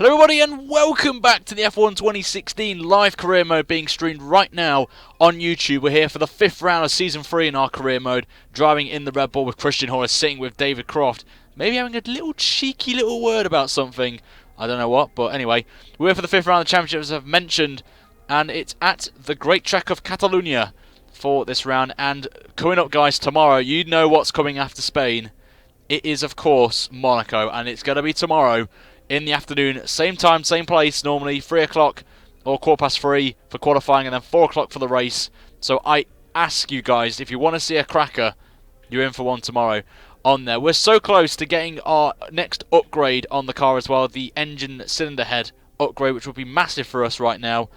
Hello everybody and welcome back to the F1 2016 live career mode being streamed right now on YouTube. We're here for the 5th round of Season 3 in our career mode, driving in the Red Bull with Christian Horner, sitting with David Croft, maybe having a little cheeky little word about something. I don't know what, but anyway, we're here for the 5th round of the championship as I've mentioned, and it's at the Great Track of Catalonia for this round. And coming up, guys, tomorrow, you know what's coming after Spain. It is, of course, Monaco, and it's going to be tomorrow in the afternoon, same time, same place, normally 3 o'clock or 3:15 for qualifying, and then 4 o'clock for the race. So I ask you guys, if you want to see a cracker, you're in for one tomorrow on there. We're so close to getting our next upgrade on the car as well, the engine cylinder head upgrade, which will be massive for us right now,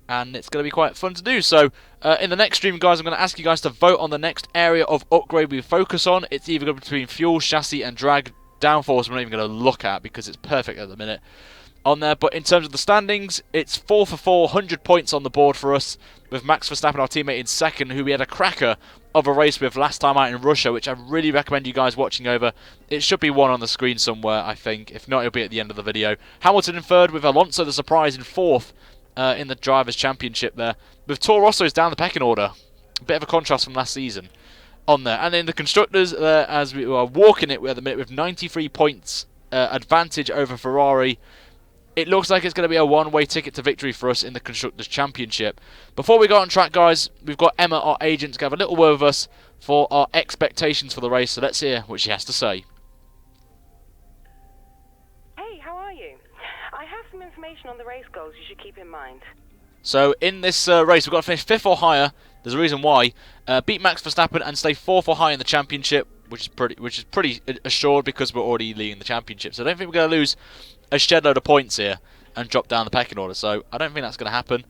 and it's going to be quite fun to do. So in the next stream, guys, I'm going to ask you guys to vote on the next area of upgrade we focus on. It's either going to be between fuel, chassis and drag. Downforce we're not even going to look at because it's perfect at the minute on there. But in terms of the standings, it's 4 for 4, 100 points on the board for us, with Max Verstappen, our teammate, in second, who we had a cracker of a race with last time out in Russia, which I really recommend you guys watching over. It should be one on the screen somewhere, I think. If not, it'll be at the end of the video. Hamilton in third, with Alonso the surprise in fourth in the Drivers' Championship there, with Toro Rosso's down the pecking order. A bit of a contrast from last season on there. And in the constructors, as we are walking it at the minute with 93 points advantage over Ferrari, it looks like it's going to be a one-way ticket to victory for us in the constructors championship. Before we go on track, guys, we've got Emma, our agent, to have a little word with us for our expectations for the race. So let's hear what she has to say. Hey, how are you? I have some information on the race goals you should keep in mind. So in this race, we've got to finish 5th or higher. There's a reason why. Beat Max Verstappen and stay 4th or higher in the championship, which is pretty assured because we're already leading the championship. So I don't think we're going to lose a shed load of points here and drop down the pecking order. So I don't think that's going to happen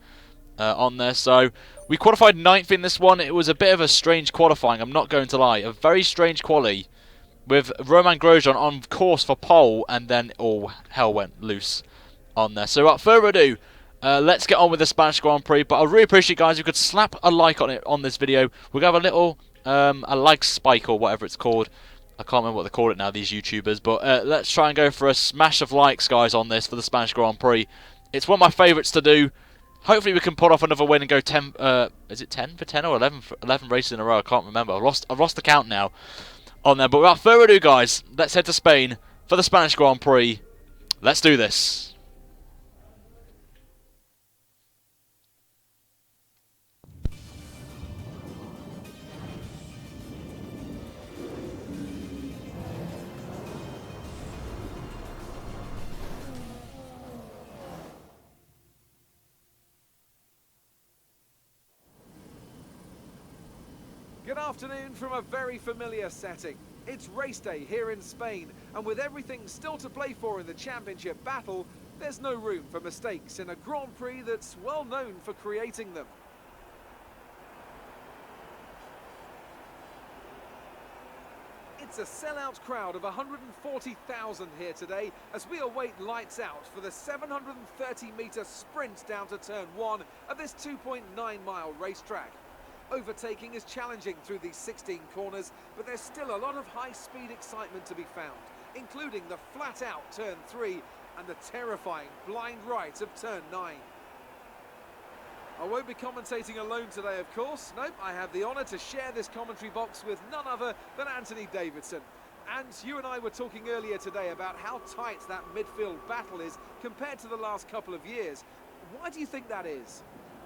on there. So we qualified 9th in this one. It was a bit of a strange qualifying, I'm not going to lie. A very strange quali with Romain Grosjean on course for pole, and then all hell went loose on there. So without further ado, let's get on with the Spanish Grand Prix. But I really appreciate, guys, you could slap a like on it on this video. We're going to have a little a like spike or whatever it's called. I can't remember what they call it now, these YouTubers. But let's try and go for a smash of likes, guys, on this for the Spanish Grand Prix. It's one of my favourites to do. Hopefully we can pull off another win and go 10. Is it 10 for 10 or 11 for 11 races in a row? I can't remember. I've lost the count now on there. But without further ado, guys, let's head to Spain for the Spanish Grand Prix. Let's do this. Good afternoon from a very familiar setting. It's race day here in Spain, and with everything still to play for in the championship battle, there's no room for mistakes in a Grand Prix that's well known for creating them. It's a sellout crowd of 140,000 here today as we await lights out for the 730-metre sprint down to turn 1 of this 2.9-mile racetrack. Overtaking is challenging through these 16 corners, but there's still a lot of high-speed excitement to be found, including the flat-out turn 3 and the terrifying blind right of turn 9. I won't be commentating alone today, of course. Nope, I have the honour to share this commentary box with none other than Anthony Davidson. And you and I were talking earlier today about how tight that midfield battle is compared to the last couple of years. Why do you think that is?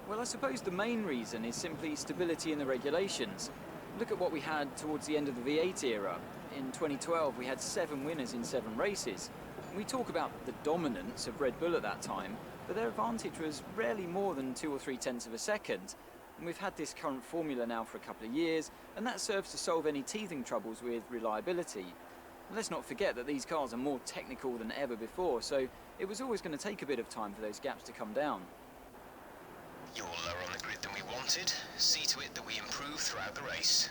Well, I suppose the main reason is simply stability in the regulations. Look at what we had towards the end of the V8 era. In 2012, we had 7 winners in 7 races. We talk about the dominance of Red Bull at that time, but their advantage was rarely more than 2 or 3 tenths of a second. And we've had this current formula now for a couple of years, and that serves to solve any teething troubles with reliability. And let's not forget that these cars are more technical than ever before, so it was always going to take a bit of time for those gaps to come down. You're lower on the grid than we wanted. See to it that we improve throughout the race.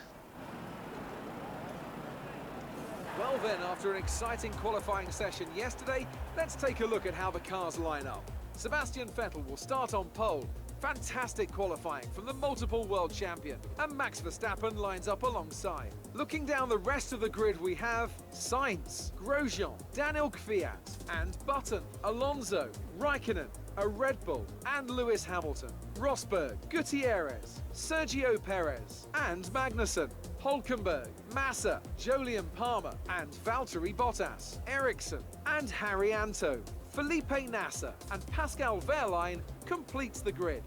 Well then, after an exciting qualifying session yesterday, let's take a look at how the cars line up. Sebastian Vettel will start on pole. Fantastic qualifying from the multiple world champion, and Max Verstappen lines up alongside. Looking down the rest of the grid, we have Sainz, Grosjean, Daniel Kvyat, and Button, Alonso, Raikkonen, a Red Bull, and Lewis Hamilton, Rosberg, Gutierrez, Sergio Perez, and Magnussen, Hulkenberg, Massa, Jolyon Palmer, and Valtteri Bottas, Ericsson, and Harry Anto. Felipe Nasser and Pascal Wehrlein completes the grid.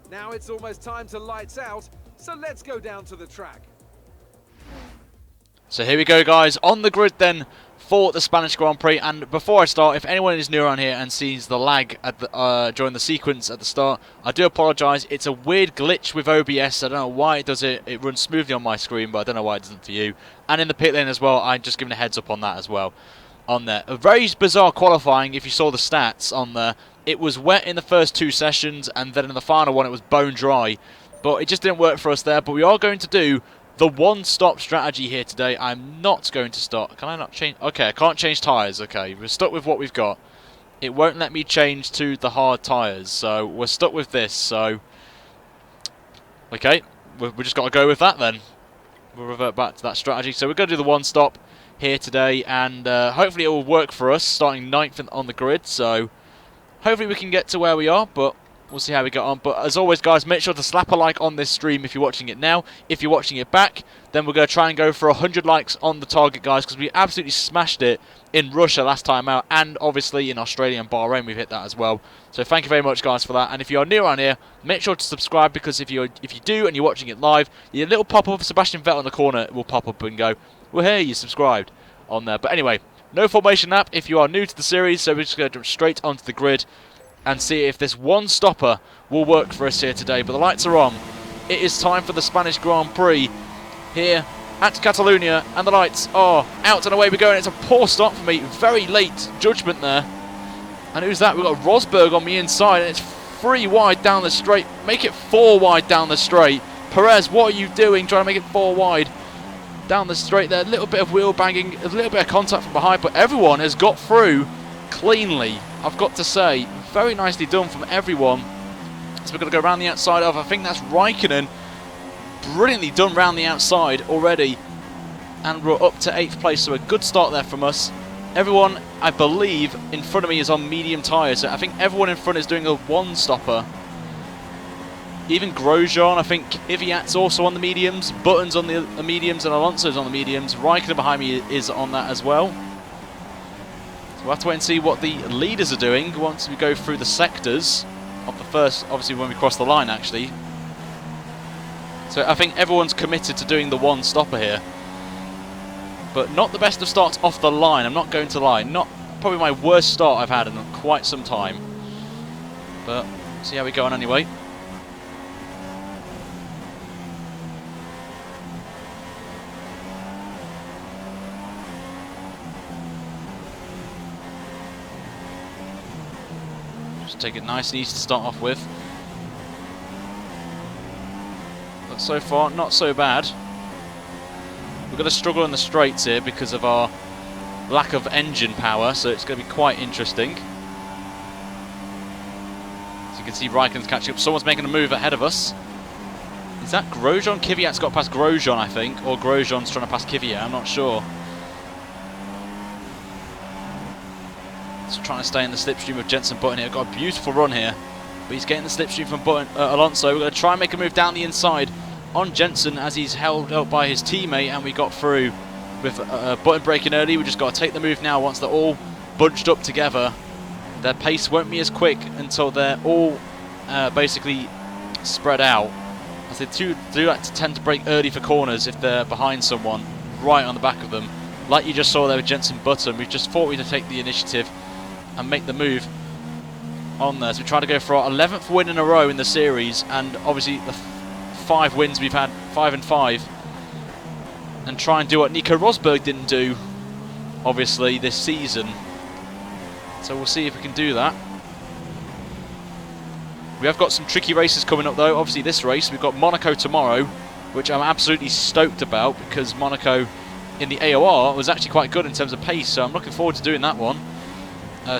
Now it's almost time to lights out, so let's go down to the track. So here we go, guys, on the grid then for the Spanish Grand Prix. And before I start, if anyone is new around here and sees the lag at the, during the sequence at the start, I do apologise. It's a weird glitch with OBS. I don't know why it does it. It runs smoothly on my screen, but I don't know why it doesn't for you. And in the pit lane as well, I'm just giving a heads up on that as well. On there, a very bizarre qualifying. If you saw the stats on there, it was wet in the first 2 sessions, and then in the final one it was bone dry. But it just didn't work for us there. But we are going to do the one-stop strategy here today. I'm not going to start. Can I not change? Okay, I can't change tyres. Okay, we're stuck with what we've got. It won't let me change to the hard tyres, so we're stuck with this. So, okay, we just got to go with that then. We'll revert back to that strategy. So we're going to do the one-stop here today, and hopefully it will work for us, starting 9th on the grid. So hopefully we can get to where we are, but we'll see how we get on. But as always, guys, make sure to slap a like on this stream if you're watching it now. If you're watching it back, then we're going to try and go for 100 likes on the target, guys, because we absolutely smashed it in Russia last time out, and obviously in Australia and Bahrain we've hit that as well. So thank you very much, guys, for that. And if you are new around here, make sure to subscribe, because if you do and you're watching it live, your little pop-up of Sebastian Vettel in the corner will pop up and go, well, hey, you subscribed on there. But anyway, no formation app if you are new to the series, so we're just going to jump straight onto the grid and see if this one stopper will work for us here today. But the lights are on. It is time for the Spanish Grand Prix here at Catalonia, and the lights are out and away we go. And it's a poor start for me, very late judgment there. And who's that? We've got Rosberg on the inside, and it's 3 wide down the straight. Make it 4 wide down the straight. Perez, what are you doing trying to make it 4 wide down the straight there? A little bit of wheel banging, a little bit of contact from behind, but everyone has got through cleanly, I've got to say. Very nicely done from everyone. So we're going to go around the outside of, I think that's Raikkonen. Brilliantly done round the outside already. And we're up to 8th place, so a good start there from us. Everyone, I believe, in front of me is on medium tyres. So I think everyone in front is doing a one-stopper. Even Grosjean, I think Kvyat's also on the mediums. Button's on the mediums, and Alonso's on the mediums. Raikkonen behind me is on that as well. So we'll have to wait and see what the leaders are doing once we go through the sectors of the first, obviously when we cross the line actually. So I think everyone's committed to doing the one stopper here. But not the best of starts off the line, I'm not going to lie. Not probably my worst start I've had in quite some time. But see how we go on anyway. Just take it nice and easy to start off with. But so far, not so bad. We're going to struggle in the straights here because of our lack of engine power, so it's going to be quite interesting. As you can see, Raikkonen's catching up. Someone's making a move ahead of us. Is that Grosjean? Kvyat's got past Grosjean, I think, or Grosjean's trying to pass Kvyat, I'm not sure. Just trying to stay in the slipstream of Jenson Button here. Got a beautiful run here, but he's getting the slipstream from Button, Alonso. We're going to try and make a move down the inside on Jenson as he's held up by his teammate, and we got through with Button breaking early. We just got to take the move now once they're all bunched up together. Their pace won't be as quick until they're all basically spread out, as they do like to tend to break early for corners if they're behind someone right on the back of them, like you just saw there with Jenson Button. We just thought we'd take the initiative and make the move on there. So we try to go for our 11th win in a row in the series, and obviously the 5 wins we've had, 5 and 5, and try and do what Nico Rosberg didn't do, obviously, this season. So we'll see if we can do that. We have got some tricky races coming up though. Obviously this race, we've got Monaco tomorrow, which I'm absolutely stoked about, because Monaco in the AOR was actually quite good in terms of pace, so I'm looking forward to doing that one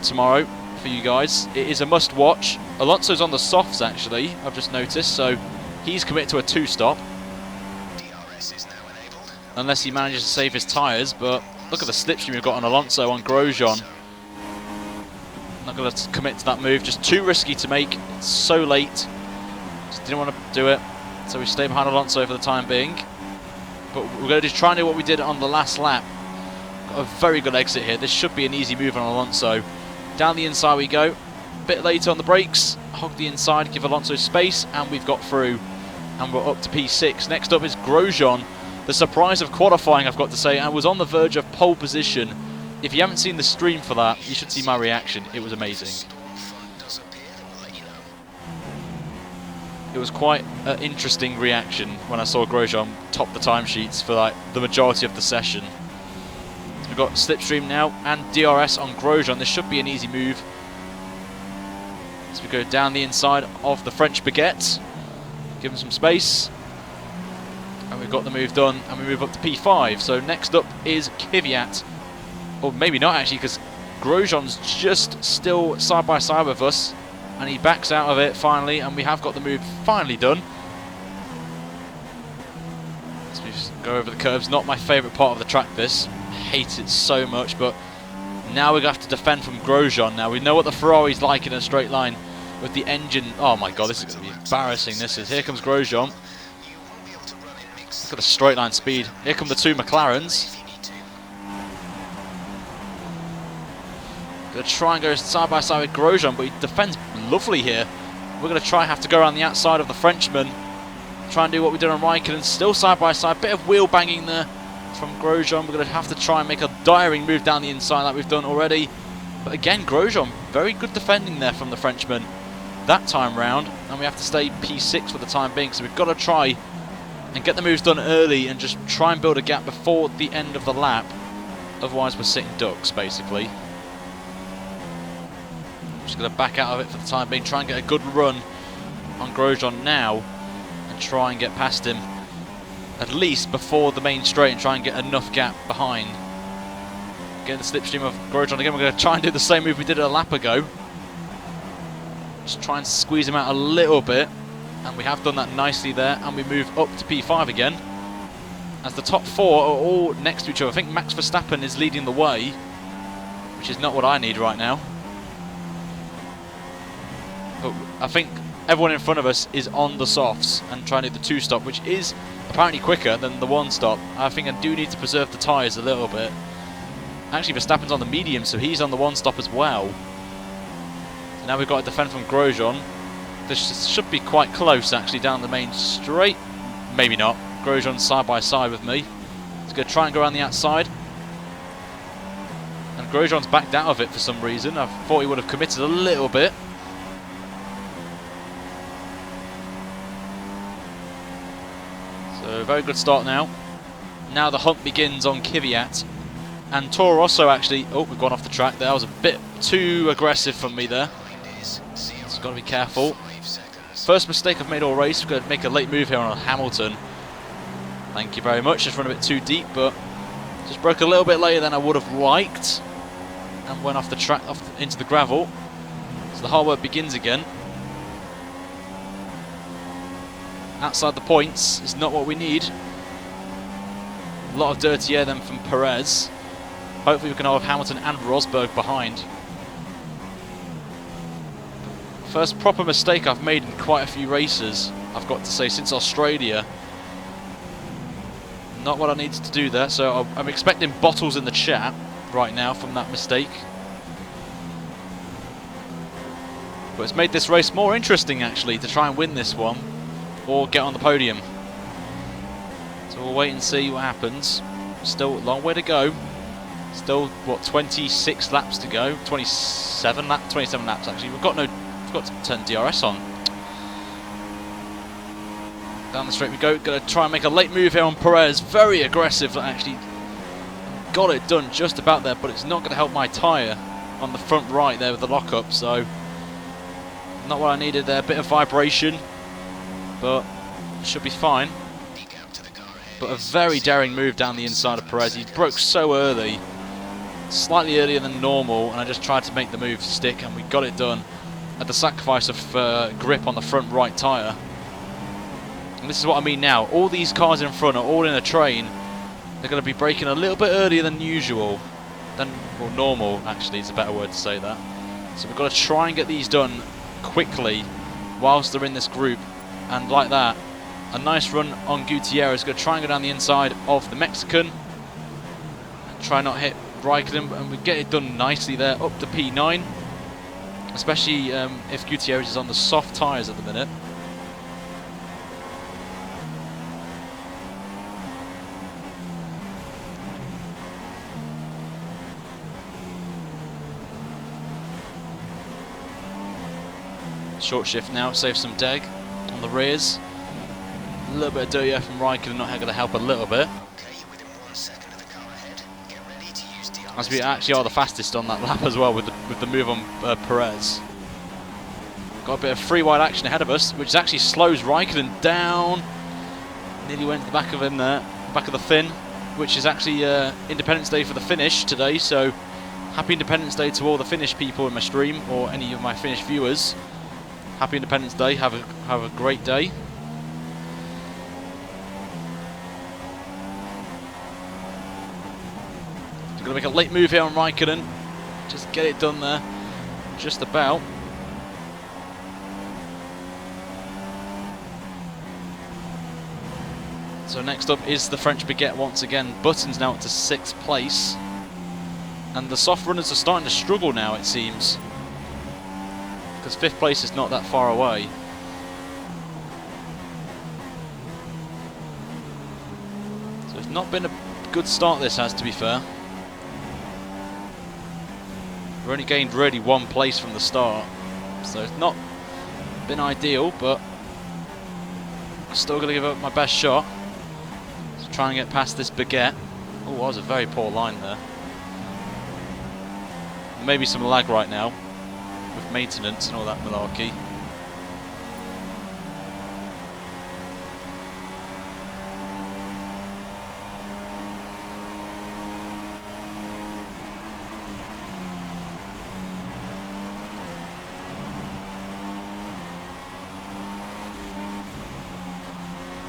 tomorrow. for you guys. It is a must watch. Alonso's on the softs actually, I've just noticed, so he's committed to a 2-stop. DRS is now enabled. Unless he manages to save his tyres, but look at the slipstream we've got on Alonso on Grosjean. Not going to commit to that move, just too risky to make. It's so late. Just didn't want to do it, so we stay behind Alonso for the time being. But we're going to just try and do what we did on the last lap. Got a very good exit here. This should be an easy move on Alonso. Down the inside we go. A bit later on the brakes. Hog the inside, give Alonso space, and we've got through. And we're up to P6. Next up is Grosjean. The surprise of qualifying, I've got to say, and was on the verge of pole position. If you haven't seen the stream for that, you should see my reaction. It was amazing. It was quite an interesting reaction when I saw Grosjean top the timesheets for like the majority of the session. So we've got slipstream now and DRS on Grosjean. This should be an easy move. As we go down the inside of the French baguette, give him some space. And we've got the move done, and we move up to P5. So next up is Kvyat. Or maybe not actually, because Grosjean's just still side by side with us. And he backs out of it finally, and we have got the move finally done. Let's just go over the curves. Not my favourite part of the track, this. Hate it so much, but now we're going to have to defend from Grosjean now. We know what the Ferrari's like in a straight line with the engine. Oh my god, this is going to be embarrassing. This is. Here comes Grosjean. Look at the straight line speed. Here come the two McLarens. Going to try and go side by side with Grosjean, but he defends lovely here. We're going to try and have to go around the outside of the Frenchman. Try and do what we did on Raikkonen. Still side by side. Bit of wheel banging there from Grosjean. We're going to have to try and make a daring move down the inside like we've done already. But again, Grosjean, very good defending there from the Frenchman that time round. And we have to stay P6 for the time being. So we've got to try and get the moves done early and just try and build a gap before the end of the lap. Otherwise, we're sitting ducks, basically. Just going to back out of it for the time being, try and get a good run on Grosjean now and try and get past him at least before the main straight and try and get enough gap behind. Getting the slipstream of Grosjean again. We're going to try and do the same move we did a lap ago. Just try and squeeze him out a little bit, and we have done that nicely there, and we move up to P5 again as the top four are all next to each other. I think Max Verstappen is leading the way, which is not what I need right now. But I think everyone in front of us is on the softs and trying to do the 2-stop, which is apparently quicker than the 1-stop. I think I do need to preserve the tyres a little bit. Actually, Verstappen's on the medium, so he's on the 1-stop as well. So now we've got to defend from Grosjean. This should be quite close, actually, down the main straight. Maybe not. Grosjean's side by side with me. He's going to try and go around the outside. And Grosjean's backed out of it for some reason. I thought he would have committed a little bit. So, very good start now. Now the hunt begins on Kvyat. And Toro Rosso actually... Oh, we've gone off the track there. That was a bit too aggressive from me there. So, got to be careful. First mistake I've made all race. We're going to make a late move here on Hamilton. Thank you very much. Just run a bit too deep, but just broke a little bit later than I would have liked. And went off the track, off into the gravel. So the hard work begins again. Outside the points is not what we need. A lot of dirty air then from Perez. Hopefully we can have Hamilton and Rosberg behind. First proper mistake I've made in quite a few races, I've got to say, since Australia. Not what I needed to do there, so I'm expecting bottles in the chat right now from that mistake. But it's made this race more interesting, actually, to try and win this one or get on the podium. So we'll wait and see what happens. Still a long way to go. Still, what, 26 laps to go? 27 laps actually. We've got to turn DRS on. Down the straight we go. Going to try and make a late move here on Perez. Very aggressive, actually. Got it done just about there, but it's not going to help my tyre on the front right there with the lockup. So, not what I needed there. Bit of vibration, but should be fine. But a very daring move down the inside of Perez. He broke so early. slightly earlier than normal, and I just tried to make the move stick, and we got it done at the sacrifice of grip on the front right tyre. And this is what I mean now. All these cars in front are all in a train. They're going to be braking a little bit earlier than usual. Well, normal, actually, is a better word to say that. So we've got to try and get these done quickly whilst they're in this group. And like that, a nice run on Gutierrez. Going to try and go down the inside of the Mexican. Try not hit Raikkonen, and we get it done nicely there, up to P9. Especially if Gutierrez is on the soft tyres at the minute. Short shift now, save some deg on the rears. A little bit of dirty air from Raikkonen, not going to help a little bit. As we actually are the fastest on that lap as well with the move on Perez. Got a bit of free wide action ahead of us, which actually slows Raikkonen down. Nearly went to the back of him there, back of the fin, which is actually Independence Day for the Finnish today. So happy Independence Day to all the Finnish people in my stream, or any of my Finnish viewers. Happy Independence Day. Have a great day. Going to make a late move here on Raikkonen. Just get it done there. Just about. So next up is the French Baguette once again. Button's now up to 6th place. And the soft runners are starting to struggle now, it seems. Because 5th place is not that far away. So it's not been a good start, this has, to be fair. We've only gained really 1 place from the start. So it's not been ideal, but still going to give it my best shot. So try and get past this Baguette. Oh, that was a very poor line there. Maybe some lag right now with maintenance and all that malarkey.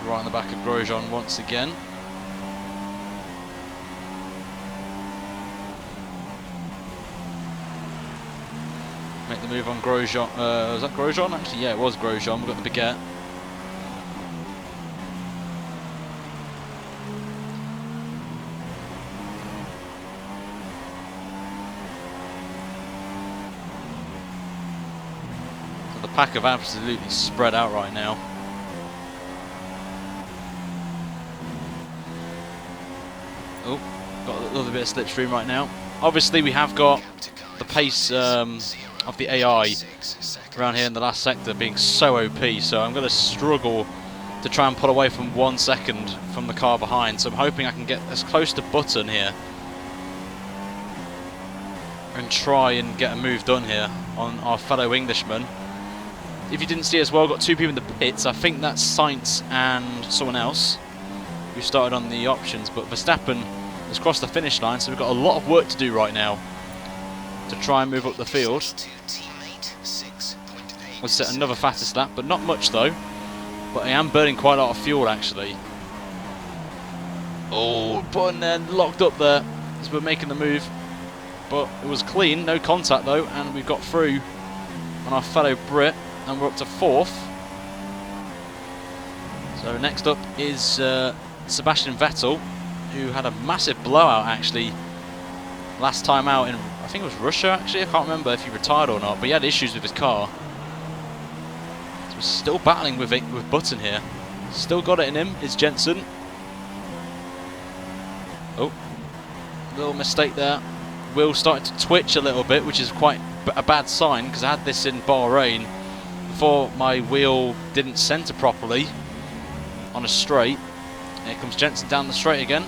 Right on the back of Grosjean once again. Make the move on Grosjean. Was that Grosjean? Actually, yeah, it was Grosjean. We've got the Baguette. So the pack have absolutely spread out right now. Oh, got a little bit of slipstream right now. Obviously, we have got the pace of the AI around here in the last sector being so OP, so I'm going to struggle to try and pull away from 1 second from the car behind. So I'm hoping I can get as close to Button here and try and get a move done here on our fellow Englishman. If you didn't see as well, got 2 people in the pits. I think that's Sainz and someone else who started on the options, but Verstappen has crossed the finish line, so we've got a lot of work to do right now to try and move up the field. We'll set another fastest lap, but not much though. But I am burning quite a lot of fuel actually. Oh, Button then locked up there as we're making the move. But it was clean, no contact though, and we've got through on our fellow Brit, and we're up to 4th. So next up is Sebastian Vettel, who had a massive blowout actually last time out in, I think it was Russia actually, I can't remember if he retired or not, but he had issues with his car. So we're still battling with Button here. Still got it in him, is Jensen. Oh, little mistake there. Wheel started to twitch a little bit, which is quite a bad sign, because I had this in Bahrain before my wheel didn't centre properly on a straight. Here comes Jensen down the straight again.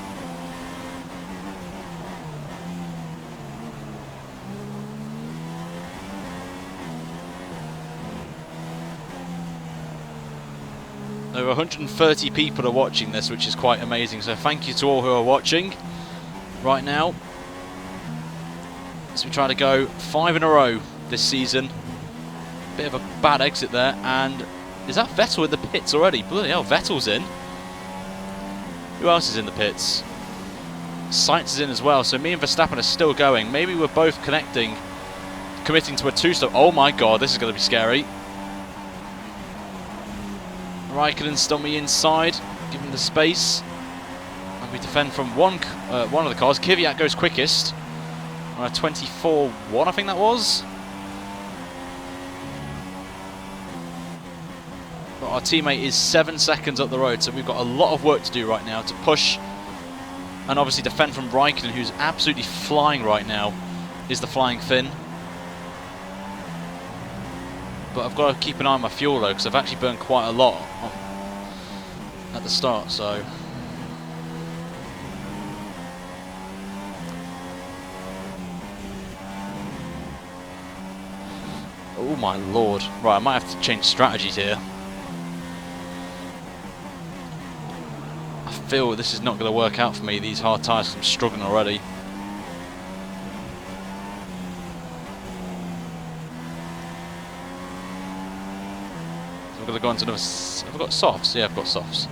Over 130 people are watching this, which is quite amazing, so thank you to all who are watching right now. So we try to go 5 in a row this season. Bit of a bad exit there, and is that Vettel in the pits already? Bloody hell, Vettel's in. Who else is in the pits? Sainz is in as well, so me and Verstappen are still going. Maybe we're both committing to a 2-stop. Oh my god, this is going to be scary. Raikkonen's on the inside, give him the space. And we defend from one of the cars. Kvyat goes quickest on a 24.1, I think that was. But our teammate is 7 seconds up the road, so we've got a lot of work to do right now to push and obviously defend from Raikkonen, who's absolutely flying right now, is the flying Finn. But I've got to keep an eye on my fuel though, because I've actually burned quite a lot at the start, so. Oh my lord. Right, I might have to change strategies here. I feel this is not going to work out for me, these hard tyres, 'cause I'm struggling already. So I'm going to go into another... Have I got softs? Yeah, I've got softs.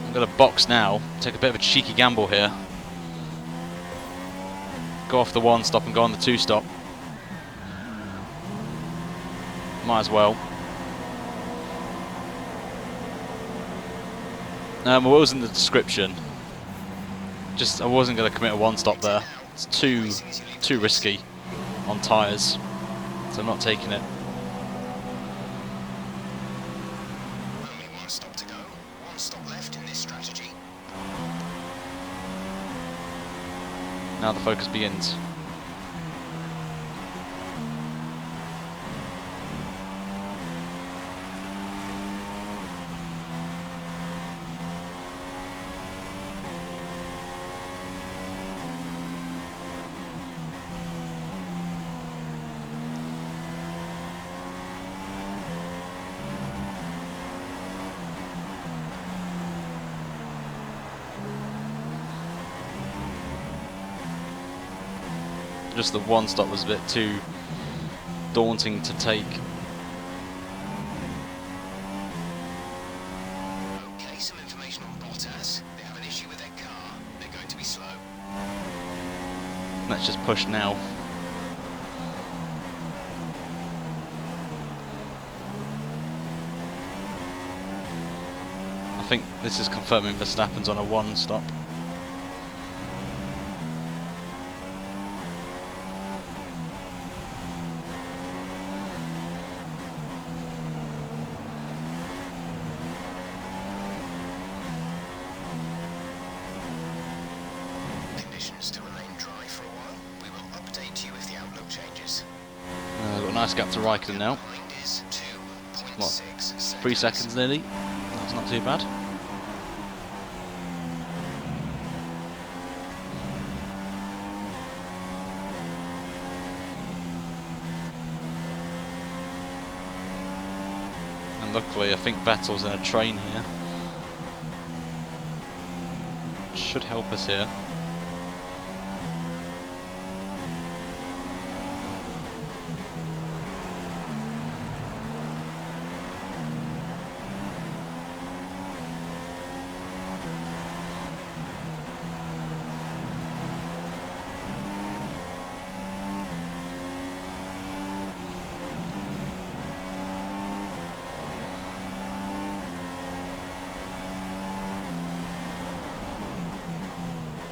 I'm going to box now, take a bit of a cheeky gamble here. Go off the 1-stop and go on the 2-stop. Might as well. My will's in the description. Just, I wasn't going to commit a 1-stop there. It's too risky on tyres, so I'm not taking it. Only 1 stop to go. 1 stop left in this strategy. Now the focus begins. Just the 1-stop was a bit too daunting to take. Okay, some information on Bottas. They have an issue with their car. They're going to be slow. Let's just push now. I think this is confirming Verstappen's on a 1-stop. To remain dry for a while. We will update you if the outlook changes. Got a nice gap to Raikkonen now. Behind is 2.6 What, seconds. 3 seconds nearly? That's not too bad. And luckily I think Vettel's in a train here. Should help us here.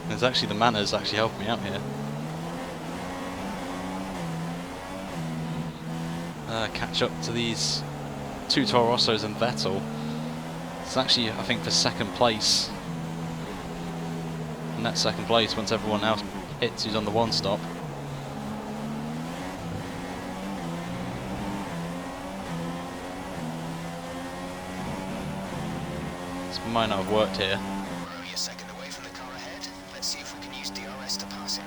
There's actually the manners actually helping me out here. Catch up to these 2 Toro Rossos and Vettel. It's actually, I think, for 2nd place. And that's 2nd place once everyone else hits who's on the 1-stop. This might not have worked here. We're only a second away from the car ahead. Let's see if we can use DRS to pass him.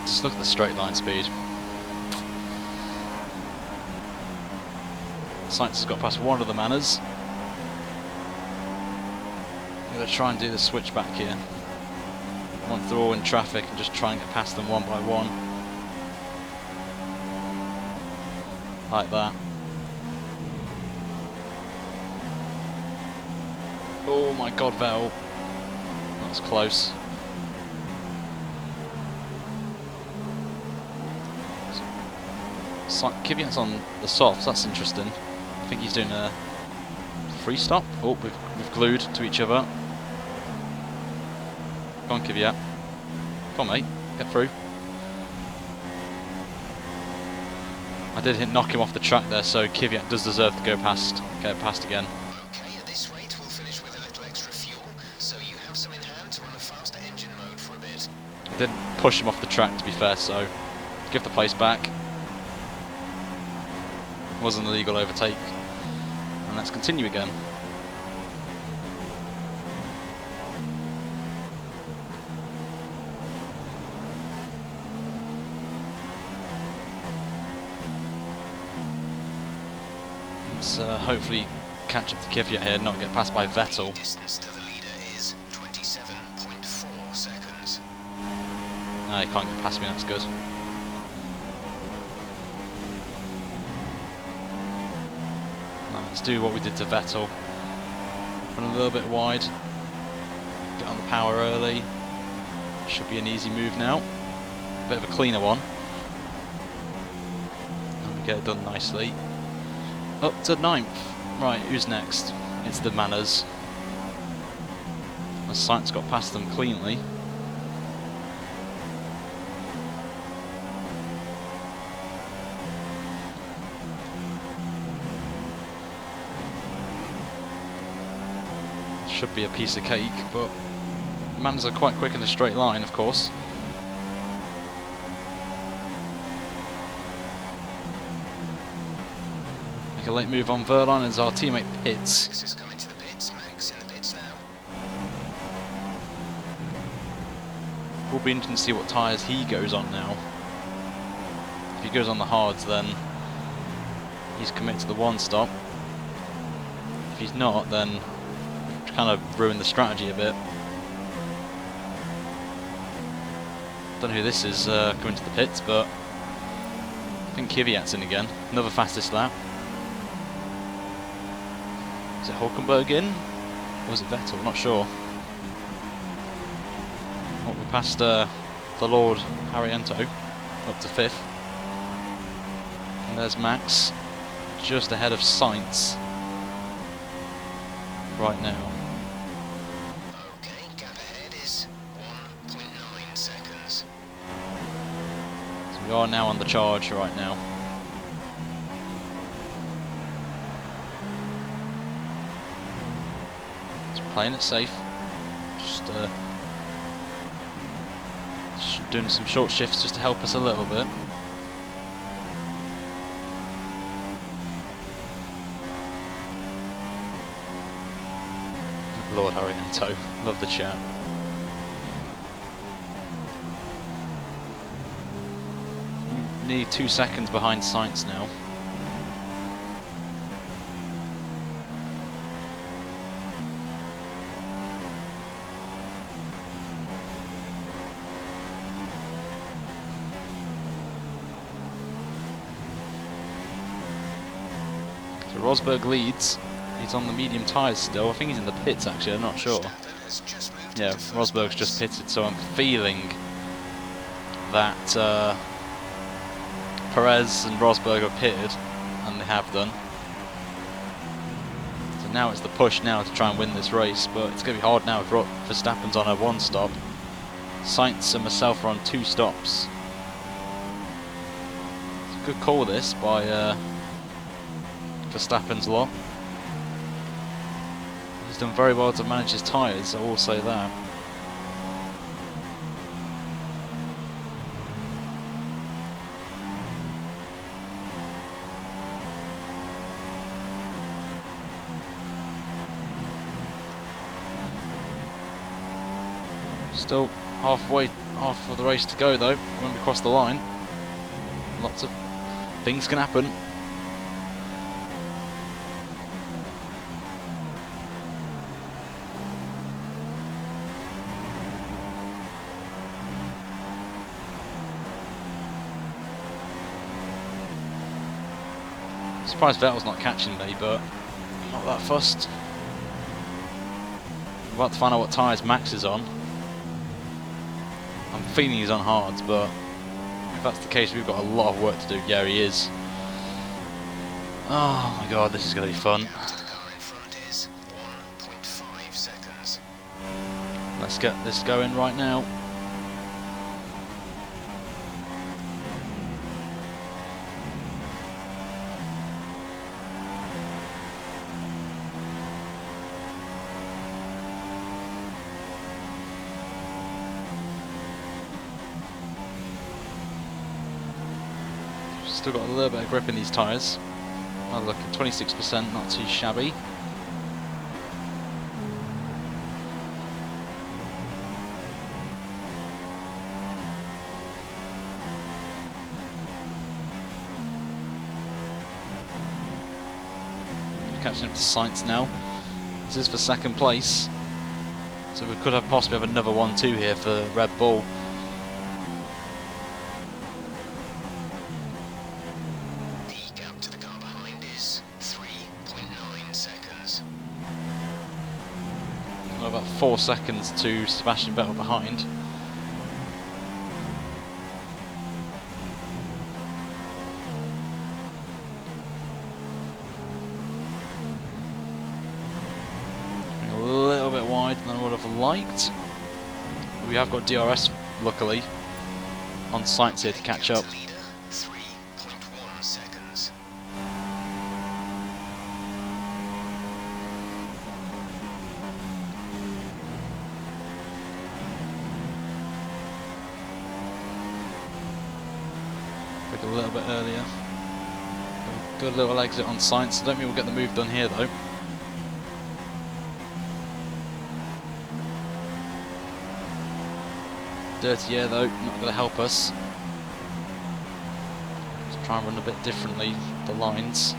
Just look at the straight line speed. Sainz has got past one of the manners. going to try and do the switchback here. Once they're all in traffic and just try and get past them one by one. Like that. Oh my god, Vettel. That was close. Kvyat's on the softs, that's interesting. I think he's doing a free stop. Oh, we've glued to each other. Come on, Kvyat. Come on, mate. Get through. I did knock him off the track there, so Kvyat does deserve to go past. Get past again. Okay, at this rate we'll finish with a little extra fuel, so you have some in hand to run a faster engine mode for a bit. I didn't push him off the track, to be fair, so give the place back. Wasn't a legal overtake. And let's continue again. Let's hopefully catch up to Kvyat here, not get passed by Vettel. Distance to the leader is 27.4 seconds. No, he can't get past me, that's good. Let's do what we did to Vettel. Run a little bit wide. Get on the power early. Should be an easy move now. Bit of a cleaner one. And we get it done nicely. Up to 9th. Right, who's next? It's the Manners. The Sainz got past them cleanly. Should be a piece of cake, but Manners are quite quick in a straight line, of course. Make a late move on Verline as our teammate pits. Max is coming to the pits. Max in the pits now. Will be interesting to see what tyres he goes on now. If he goes on the hards, then he's committed to the one stop. If he's not, then kind of ruined the strategy a bit. Don't know who this is going to the pits, but I think Kvyat's in again. Another fastest lap. Is it Hulkenberg in? Or was it Vettel? Not sure. Oh, we passed the Lord Harriento up to 5th. And there's Max just ahead of Sainz right now. Okay, gap ahead is 1.9 seconds. So we are now on the charge right now. Just playing it safe. Just doing some short shifts just to help us a little bit. Lord Harriento, love the chat. Nearly 2 seconds behind Sainz now. So Rosberg leads. He's on the medium tyres still. I think he's in the pits actually, I'm not sure. Yeah, Rosberg's just pitted, so I'm feeling that Perez and Rosberg are pitted, and they have done. So now it's the push now to try and win this race, but it's going to be hard now if Verstappen's on a one stop. Sainz and myself are on 2 stops. It's a good call this by Verstappen's lot. He's done very well to manage his tyres, I will say that. Still half of the race to go though, when we cross the line. Lots of things can happen. Surprised Vettel's not catching me, but I'm not that fussed. I'm about to find out what tyres Max is on. I'm feeling he's on hards, but if that's the case, we've got a lot of work to do. Yeah, he is. Oh my god, this is going to be fun. The car in front is 1.5 seconds. Let's get this going right now. Still got a little bit of grip in these tyres. Oh look, at 26%, not too shabby. Catching up to Sainz now. This is for second place, so we could have possibly have another 1-2 here for Red Bull. The gap to the car behind is 3.9 seconds. Well, about 4 seconds to Sebastian Vettel behind. A little bit wide than I would have liked. We have got DRS, luckily, on Sainz here to catch up. Leader, 3.1 seconds. Quick a little bit earlier. Good little exit on Sainz. I don't think we'll get the move done here though. Dirty air though, not going to help us. Let's try and run a bit differently, the lines.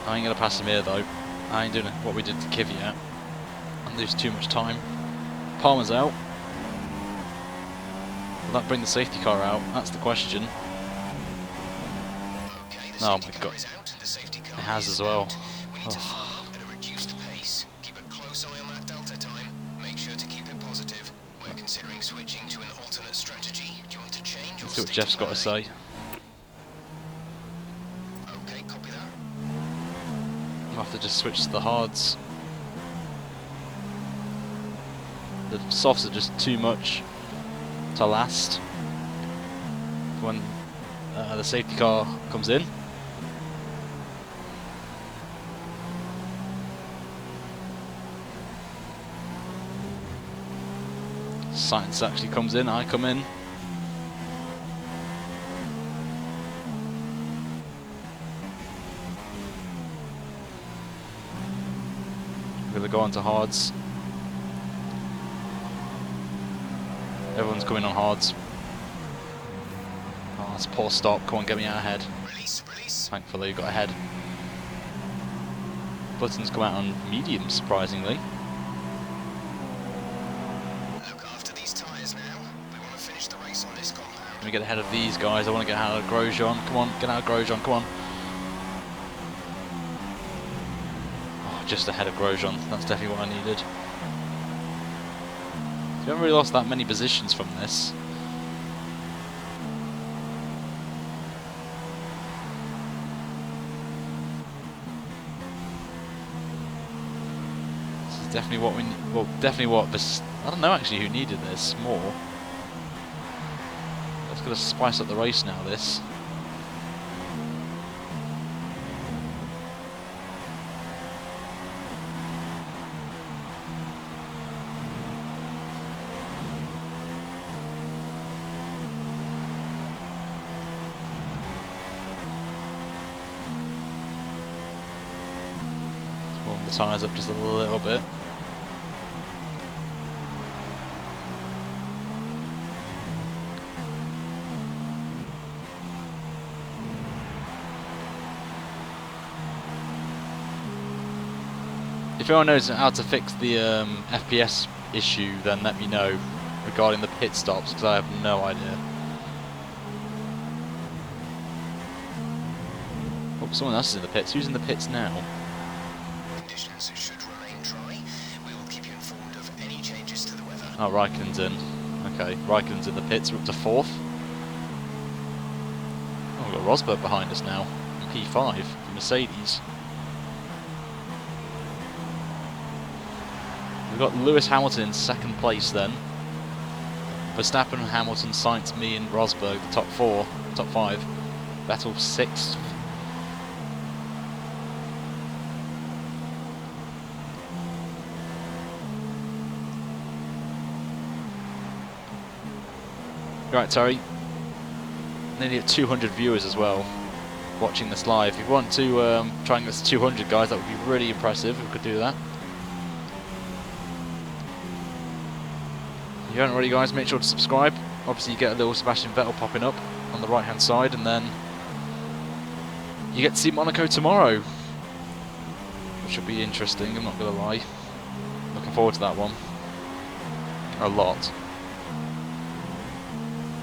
I ain't going to pass him here though. I ain't doing what we did to Kvyat and lose too much time. Palmer's out. Will that bring the safety car out? That's the question. Okay, the Oh safety my car god. is out. The safety car It has is as well. out. We need to Oh. follow up at a reduced pace. Keep a close eye on that delta time. Make sure to keep it positive. We're considering switching to an alternate strategy. Do you want to change or Let's see what stick Jeff's to got to say. Okay, copy that. I'll have to just switch to the hards. The softs are just too much to last when the safety car comes in. Sainz actually comes in, I come in. We're going to go on to hards. Everyone's coming on hards. Oh, that's a poor stop. Come on, get me out ahead. Release, release. Thankfully, got ahead. Button's come out on medium, surprisingly. Look after these tyres now. We want to finish the race on this compound. Let me get ahead of these guys. I want to get out of Grosjean. Come on, get out of Grosjean. Come on. Oh, just ahead of Grosjean. That's definitely what I needed. We haven't really lost that many positions from this. This is definitely what we need. Well, definitely what this. I don't know actually who needed this more. It's going to spice up the race now, this. Warm the tyres up just a little bit. If anyone knows how to fix the FPS issue, then let me know regarding the pit stops, because I have no idea. someone else is in the pits. Who's in the pits now? Conditions should remain dry. We will keep you informed of any changes to the weather. Oh, Raikkonen's in. Okay, Raikkonen's in the pits. We're up to 4th. Oh, we've got Rosberg behind us now. In P5 for Mercedes. We've got Lewis Hamilton in 2nd place then. Verstappen, Hamilton, Sainz, me and Rosberg, the top 4, top 5. Vettel 6th. Right, Terry. Nearly at 200 viewers as well watching this live. If you want to try and get to 200 guys, that would be really impressive if we could do that. If you haven't already, guys, make sure to subscribe. Obviously you get a little Sebastian Vettel popping up on the right hand side, and then you get to see Monaco tomorrow, which will be interesting, I'm not going to lie. Looking forward to that one a lot.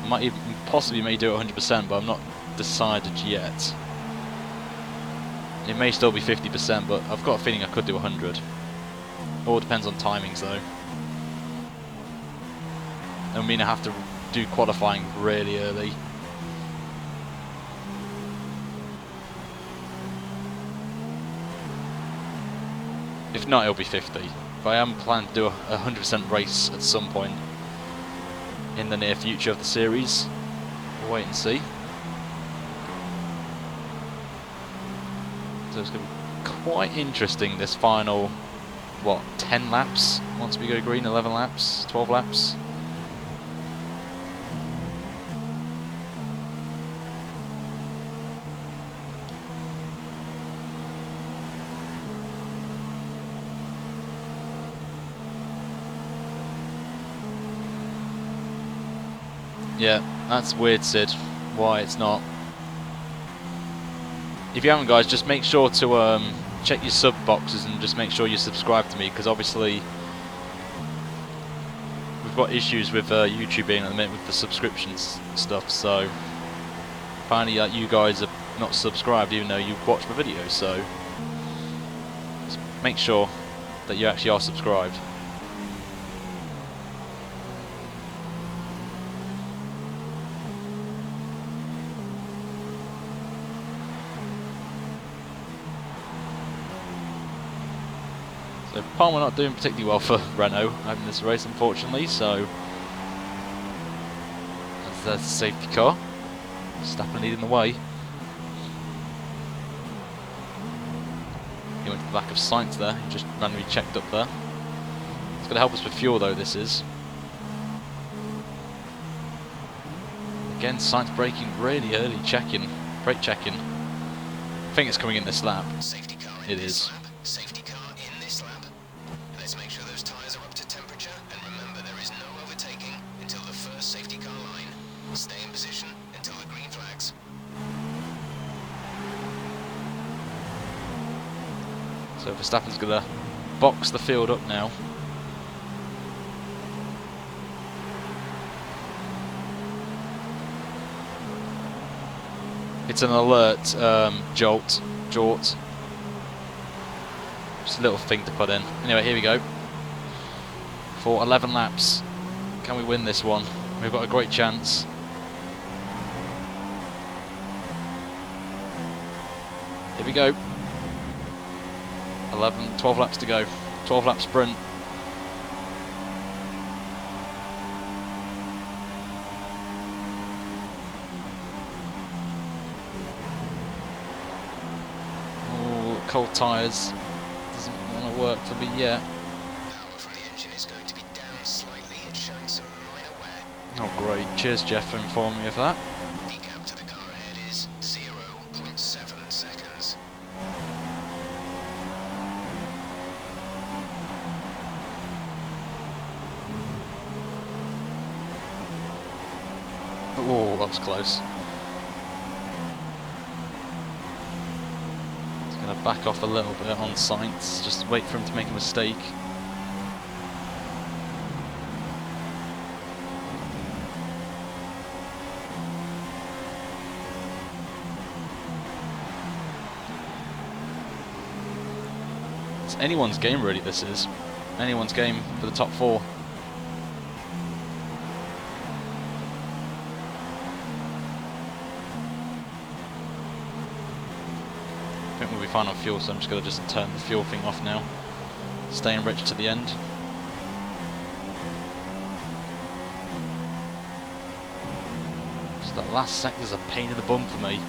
I might even possibly may do it 100%, but I'm not decided yet. It may still be 50%, but I've got a feeling I could do 100. All depends on timings though. I mean, I have to do qualifying really early. If not, it'll be 50. But I am planning to do a 100% race at some point in the near future of the series. We'll wait and see. So it's going to be quite interesting, this final, what, 10 laps once we go green, 11 laps, 12 laps. Yeah, that's weird, Sid. Why it's not. If you haven't, guys, just make sure to check your sub boxes and just make sure you subscribe to me, because obviously we've got issues with YouTube being at the minute with the subscriptions stuff. So apparently you guys are not subscribed even though you watch my videos. So just make sure that you actually are subscribed. So Palmer not doing particularly well for Renault in this race, unfortunately, so that's the safety car. Verstappen leading the way. He went to the back of Sainz there, he just randomly checked up there. It's going to help us with fuel though, this is. Again, Sainz braking really early, brake checking. I think it's coming in this lap. Safety car in It this is. lap. Safety car in this lap. Let's make sure those tyres are up to temperature, and remember there is no overtaking until the first safety car line. Stay in position until the green flags. So Verstappen's going to box the field up now. It's an alert jort. Just a little thing to put in. Anyway, here we go. For 11 laps. Can we win this one? We've got a great chance. Here we go. 12 laps to go. 12 lap sprint. Oh, cold tyres. Doesn't want to work for me yet. Power from the engine is going to be down slightly. It's showing some minor wear. Oh great. Cheers, Jeff, for informing me of that. The gap to the car ahead is 0.7 seconds. Oh, that was close. He's going to back off a little bit on Sainz, just wait for him to make a mistake. It's anyone's game, really, this is. Anyone's game for the top 4. I think we'll be fine on fuel, so I'm just going to turn the fuel thing off now. Staying rich to the end. Just that last sector's a pain in the bum for me.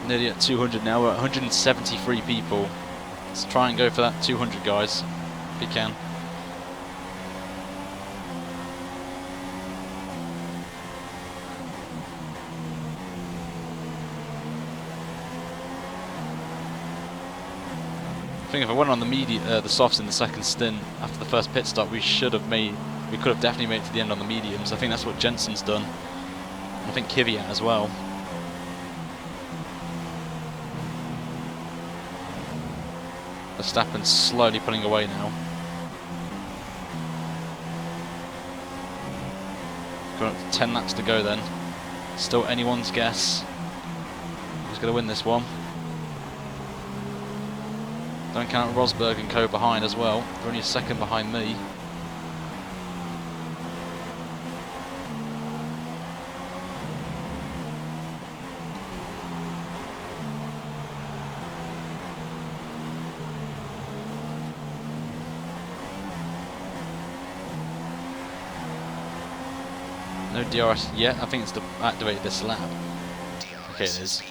Nearly at 200 now. We're at 173 people. Let's try and go for that 200, guys, if we can. I think if I went on the softs in the second stint after the first pit stop, we could have definitely made it to the end on the mediums. I think that's what Jensen's done. And I think Kvyat as well. Verstappen's slowly pulling away now. Got up to 10 laps to go then. Still anyone's guess. Who's going to win this one? Don't count Rosberg and co behind as well. They're only a second behind me. No DRS yet. I think it's activated this lap. Okay, it is.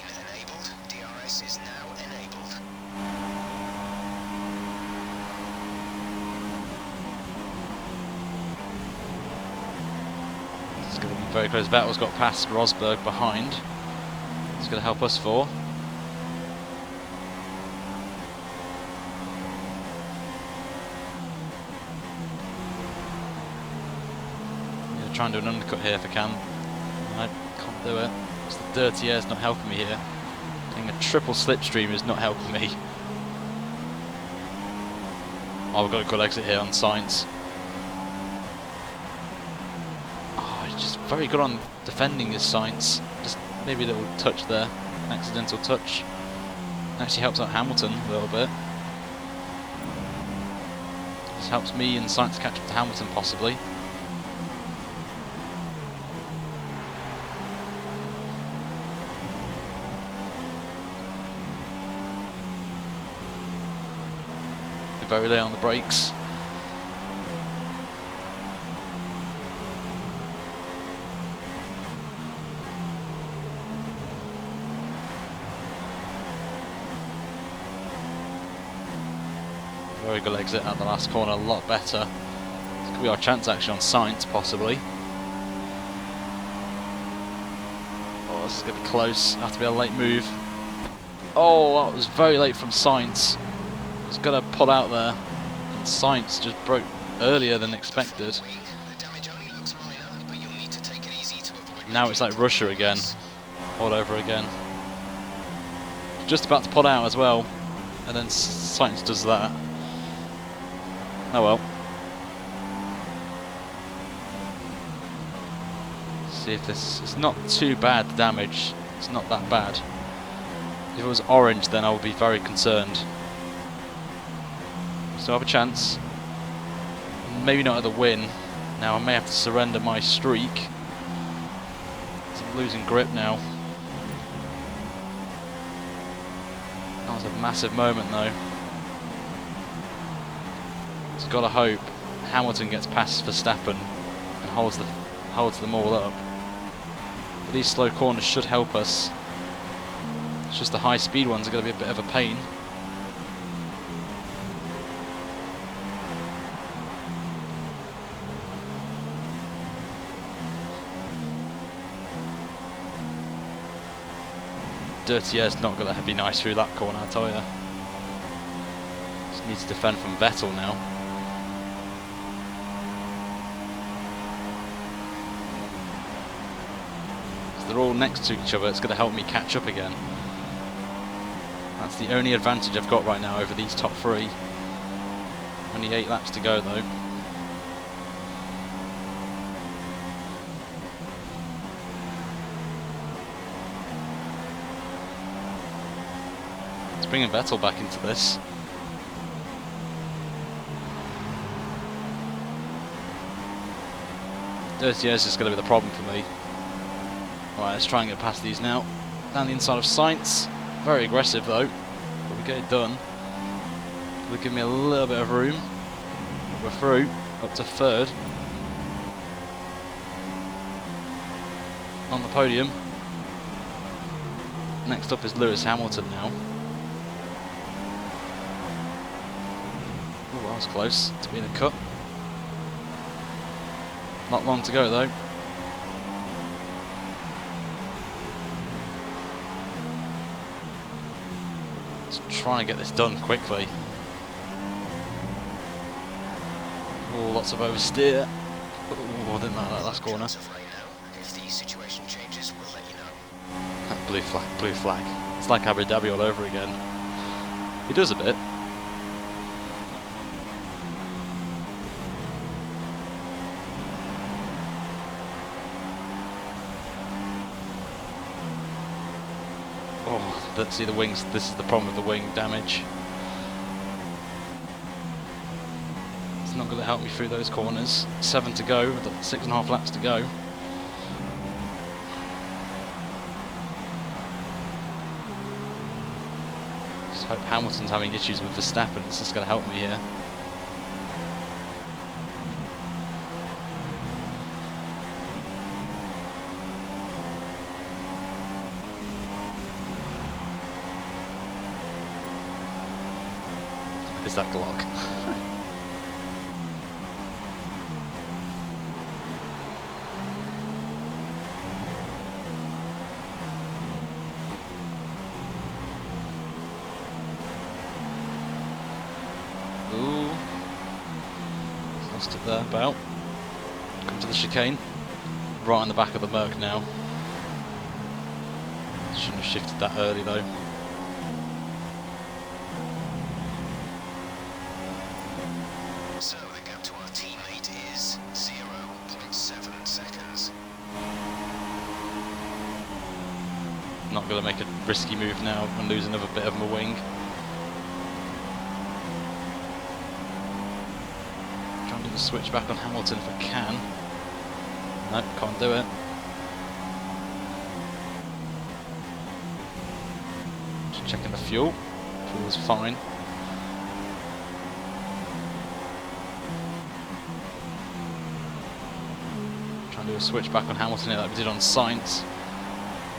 DRS is now enabled. It's going to be very close. Vettel's got past Rosberg behind. It's going to help us 4. Try and do an undercut here if I can. I can't do it. It's the dirty air, it's not helping me here. Getting a triple slipstream is not helping me. Oh, we've got a good exit here on Sainz. Oh, he's just very good on defending his Sainz. Just maybe a little touch there, accidental touch. Actually helps out Hamilton a little bit. This helps me and Sainz catch up to Hamilton possibly. Very late on the brakes. Very good exit at the last corner, a lot better. This could be our chance actually on Sainz, possibly. Oh, this is going to be close. Have to be a late move. Oh, that was very late from Sainz. Was going to pull out there, and Sainz just broke earlier than expected. Now it's like Russia again, all over again. Just about to pull out as well, and then Sainz does that. Oh well. See if this is not too bad, the damage. It's not that bad. If it was orange, then I would be very concerned. Still have a chance. Maybe not at the win. Now I may have to surrender my streak. I'm losing grip now. That was a massive moment though. It's got to hope Hamilton gets past Verstappen and holds them all up. But these slow corners should help us. It's just the high speed ones are going to be a bit of a pain. Dirty air's not going to be nice through that corner, I tell you. Just needs to defend from Vettel now. If they're all next to each other, it's going to help me catch up again. That's the only advantage I've got right now over these top 3. Only 8 laps to go though. It's bringing Vettel back into this. Dirty airs is going to be the problem for me. Alright, let's try and get past these now. Down the inside of Sainz. Very aggressive though, but we get it done. Will give me a little bit of room. We're through, up to third. On the podium. Next up is Lewis Hamilton now. Oh, that was close to being a cut. Not long to go though. Let's try and get this done quickly. Oh, lots of oversteer. Oh, I didn't like that last corner. If the situation changes, we'll let you know. Blue flag, blue flag. It's like Abu Dhabi all over again. He does a bit. Oh, let's see the wings. This is the problem with the wing damage. It's not going to help me through those corners. 7 to go, with 6.5 laps to go. Just hope Hamilton's having issues with Verstappen. It's just going to help me here. Is that Glock? Ooh. Lost it there, about. Come to the chicane. Right on the back of the Merc now. Shouldn't have shifted that early though. So the gap to our teammate is 0.7 seconds. Not going to make a risky move now and lose another bit of my wing. Trying to do the switch back on Hamilton if I can. Nope, can't do it. Just checking the fuel. Fuel is fine. Trying to do a switch back on Hamilton here like we did on Sainz,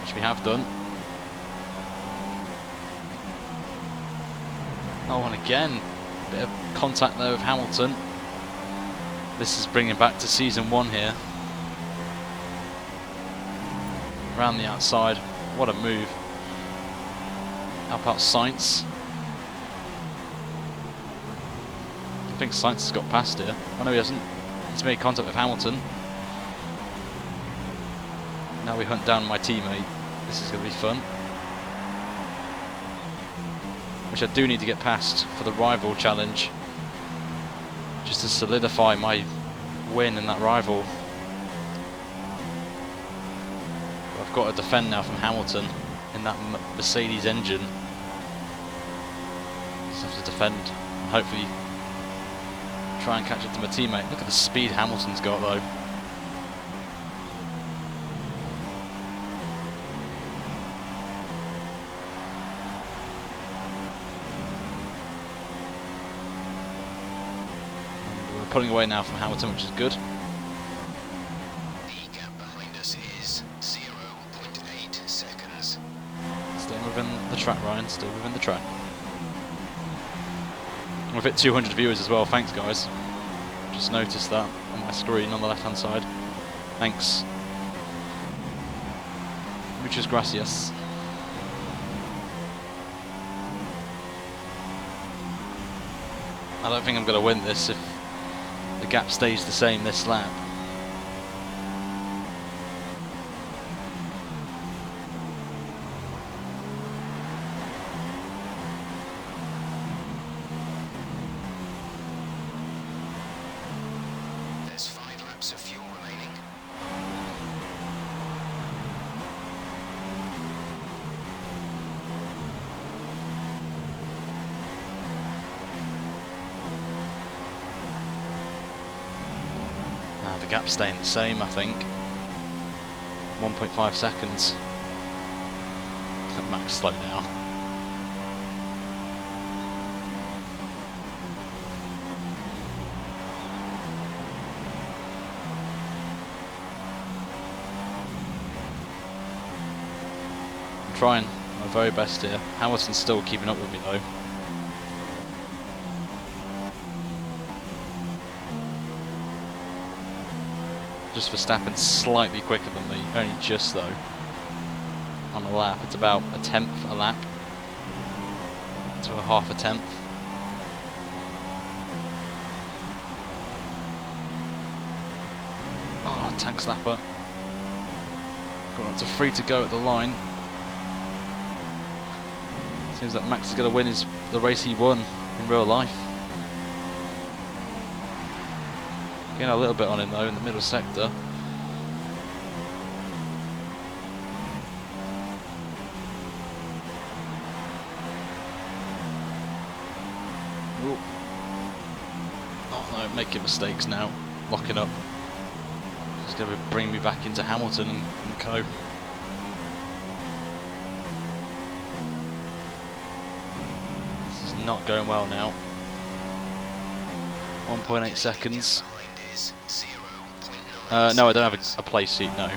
which we have done. Oh, and again, bit of contact there with Hamilton. This is bringing back to season 1 here. Around the outside, what a move. Help out Sainz. I think Sainz has got past here. Oh no, he hasn't. He's made contact with Hamilton. Now we hunt down my teammate. This is going to be fun. Which I do need to get past for the rival challenge. Just to solidify my win in that rival. I've got to defend now from Hamilton in that Mercedes engine. Just have to defend and hopefully try and catch up to my teammate. Look at the speed Hamilton's got though. Pulling away now from Hamilton, which is good. The gap behind us is 0.8 seconds. Staying within the track, Ryan. Still within the track. We've hit 200 viewers as well. Thanks, guys. Just noticed that on my screen on the left-hand side. Thanks. Muchas gracias. I don't think I'm going to win this if the gap stays the same this lap. There's 5 laps of fuel remaining. gap's staying the same, I think. 1.5 seconds. Let Max slow down. I'm trying my very best here. Hamilton's still keeping up with me though. Just Verstappen's slightly quicker than me, only just though. On a lap, it's about a tenth a lap to a half a tenth. Oh, tank slapper. Got up to 3 to go at the line. Seems like Max is going to win the race he won in real life. Getting a little bit on him though in the middle sector. Ooh. Oh no, making mistakes now. Locking up. It's going to bring me back into Hamilton and co. This is not going well now. 1.8 seconds. No, I don't have a place seat, no.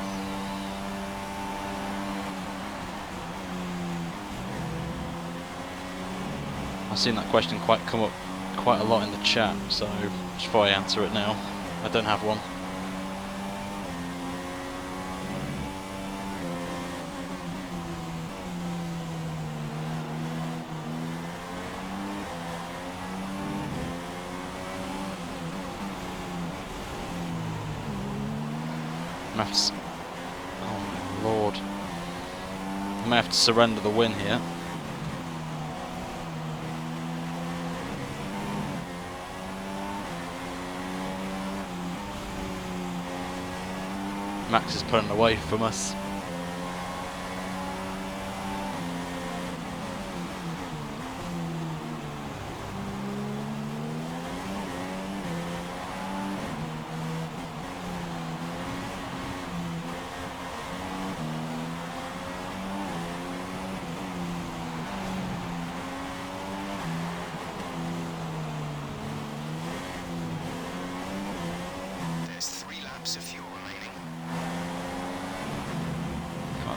I've seen that question come up quite a lot in the chat, so just before I answer it now, I don't have one. Oh my lord. I may have to surrender the win here. Max is pulling away from us.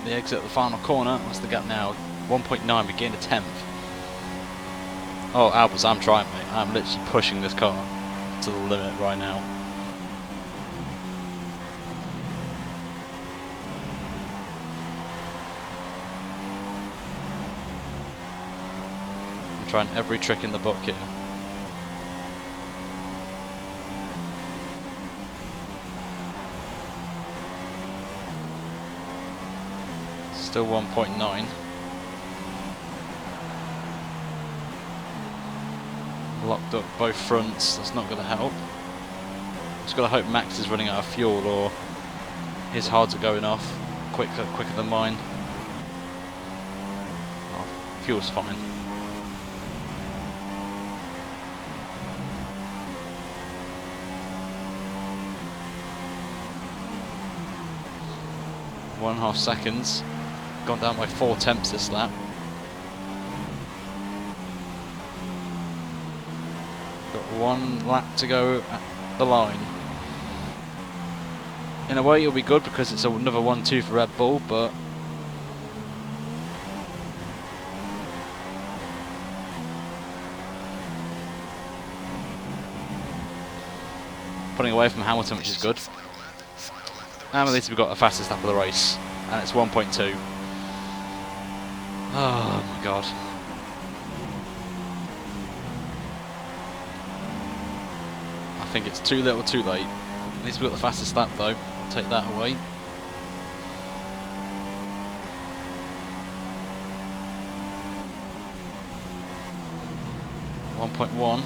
The exit at the final corner. What's the gap now? 1.9. We gained a tenth. Oh, Albers, I'm trying, mate. I'm literally pushing this car to the limit right now. I'm trying every trick in the book here. Still 1.9. Locked up both fronts, that's not going to help. Just got to hope Max is running out of fuel or his hards are going off quicker than mine. Oh, fuel's fine. One and a half seconds. Gone down by 4 tenths this lap. Got 1 lap to go at the line. In a way it'll be good because it's another 1-2 for Red Bull, but putting away from Hamilton, which is good. And at least we've got the fastest lap of the race, and it's 1.2. Oh my god. I think it's too little too late. At least we've got the fastest lap though. I'll take that away. .1.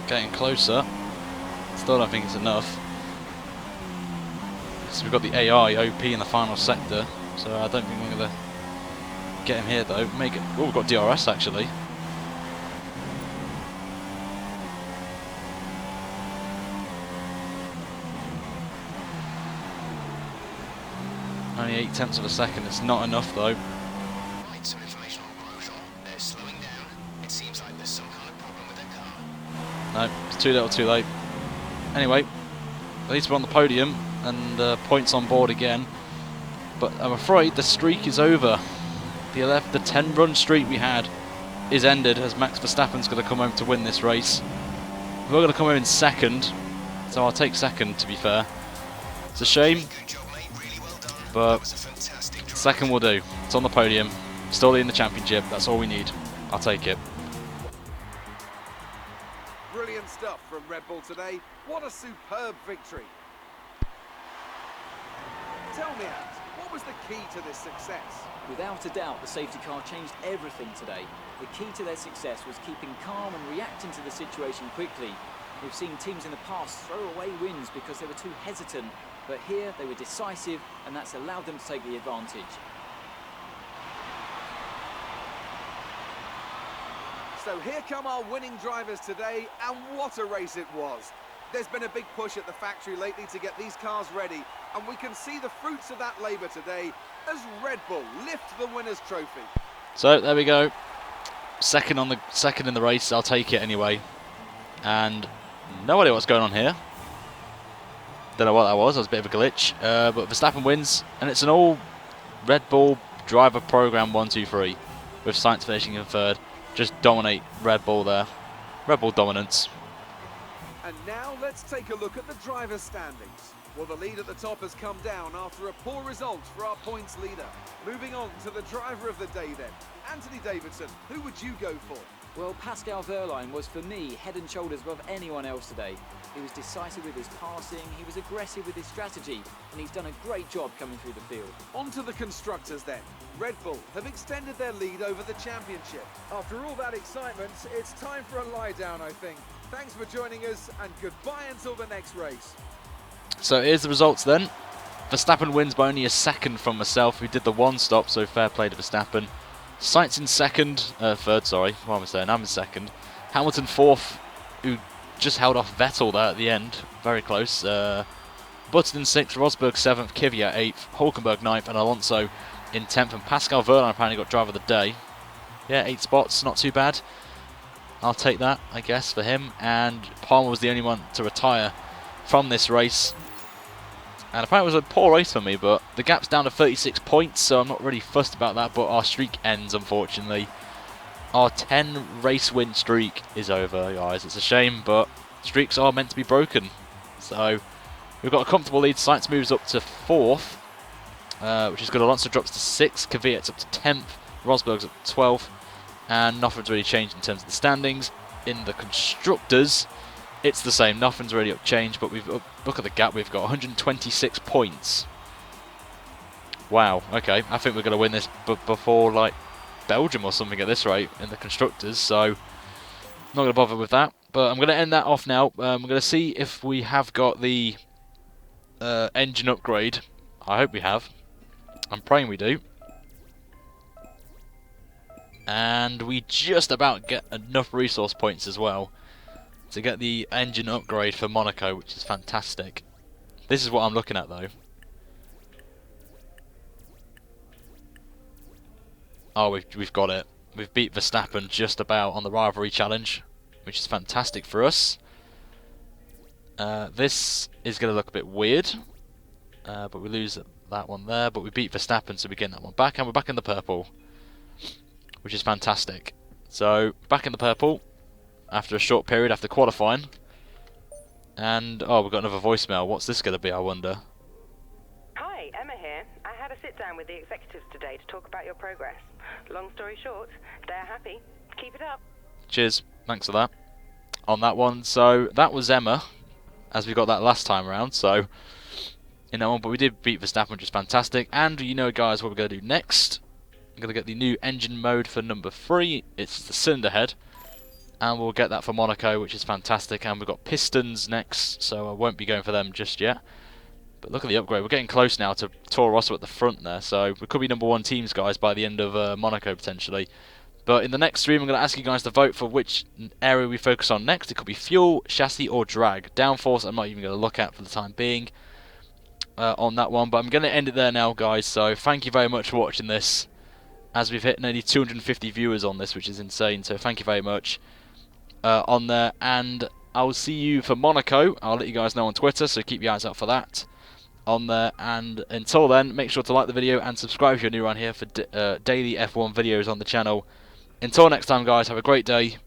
Getting closer. Still don't think it's enough. So we've got the AI OP in the final sector, so I don't think we're going to get him here though. Make it. Oh, we've got DRS actually. Only 0.8 of a second. It's not enough though. Right, some information on Grosjean. They're slowing down. It seems like there's some kind of problem with their car. No, it's too little, too late. Anyway, at least we're on the podium and points on board again. But I'm afraid the streak is over. The 10 run streak we had is ended as Max Verstappen's going to come home to win this race. We're going to come home in second, so I'll take second to be fair. It's a shame, Good job, mate. Really well done. but That was a fantastic drive. second will do. It's on the podium, still in the championship, that's all we need. I'll take it. Brilliant stuff from Red Bull today. What a superb victory. Tell me, Ant, what was the key to this success? Without a doubt, the safety car changed everything today. The key to their success was keeping calm and reacting to the situation quickly. We've seen teams in the past throw away wins because they were too hesitant, but here they were decisive, and that's allowed them to take the advantage. So here come our winning drivers today, and what a race it was. There's been a big push at the factory lately to get these cars ready, and we can see the fruits of that labour today as Red Bull lift the winner's trophy. So there we go. Second in the race. I'll take it anyway. And no idea what's going on here. Don't know what that was. That was a bit of a glitch. But Verstappen wins, and it's an all Red Bull driver program 1, 2, 3, with Sainz finishing in third. Just dominate Red Bull there. Red Bull dominance. And now let's take a look at the driver's standings. Well, the lead at the top has come down after a poor result for our points leader. Moving on to the driver of the day then. Anthony Davidson, who would you go for? Well, Pascal Wehrlein was, for me, head and shoulders above anyone else today. He was decisive with his passing, he was aggressive with his strategy, and he's done a great job coming through the field. On to the constructors then. Red Bull have extended their lead over the championship. After all that excitement, it's time for a lie down, I think. Thanks for joining us, and goodbye until the next race. So here's the results then. Verstappen wins by only a second from myself, who did the one stop, so fair play to Verstappen. Sainz in third, sorry, what am I saying? I'm in second. Hamilton fourth, who just held off Vettel there at the end, very close. Button in sixth, Rosberg seventh, Kvyat eighth, Hulkenberg ninth, and Alonso in 10th. And Pascal Wehrlein apparently got driver of the day. Yeah, 8 spots, not too bad. I'll take that, I guess, for him. And Palmer was the only one to retire from this race. And apparently it was a poor race for me, but the gap's down to 36 points, so I'm not really fussed about that. But our streak ends, unfortunately. Our 10 race win streak is over, guys. It's a shame, but streaks are meant to be broken. So we've got a comfortable lead. Sainz moves up to 4th, which is good. Alonso drops to 6th. Kvyat's up to 10th. Rosberg's up to 12th. And nothing's really changed in terms of the standings. In the constructors, it's the same. Nothing's really changed, but look at the gap. We've got 126 points. Wow. Okay, I think we're going to win this before like Belgium or something at this rate in the constructors. So not going to bother with that. But I'm going to end that off now. I'm going to see if we have got the engine upgrade. I hope we have. I'm praying we do. And we just about get enough resource points as well to get the engine upgrade for Monaco, which is fantastic. This is what I'm looking at though. Oh, we've got it. We've beat Verstappen just about on the rivalry challenge, which is fantastic for us. This is going to look a bit weird, but we lose that one there. But we beat Verstappen, so we get that one back, and we're back in the purple, which is fantastic. So back in the purple after a short period after qualifying. And oh, we've got another voicemail. What's this going to be, I wonder? Hi, Emma here. I had a sit down with the executives today to talk about your progress. Long story short, they're happy. Keep it up. Cheers. Thanks for that. On that one. So that was Emma, as we got that last time around. So in that one, but we did beat Verstappen, which is fantastic. And you know, guys, what we're going to do next. I'm going to get the new engine mode for number 3. It's the cylinder head. And we'll get that for Monaco, which is fantastic. And we've got pistons next, so I won't be going for them just yet. But look at the upgrade. We're getting close now to Toro Rosso at the front there, so we could be #1 teams, guys, by the end of Monaco, potentially. But in the next stream, I'm going to ask you guys to vote for which area we focus on next. It could be fuel, chassis, or drag. Downforce, I'm not even going to look at for the time being on that one. But I'm going to end it there now, guys. So thank you very much for watching this, as we've hit nearly 250 viewers on this, which is insane. So thank you very much on there. And I will see you for Monaco. I'll let you guys know on Twitter, so keep your eyes out for that on there. And until then, make sure to like the video and subscribe if you're new around here for daily F1 videos on the channel. Until next time, guys, have a great day,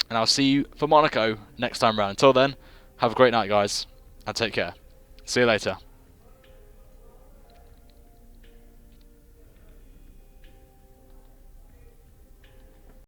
and I'll see you for Monaco next time round. Until then, have a great night, guys, and take care. See you later.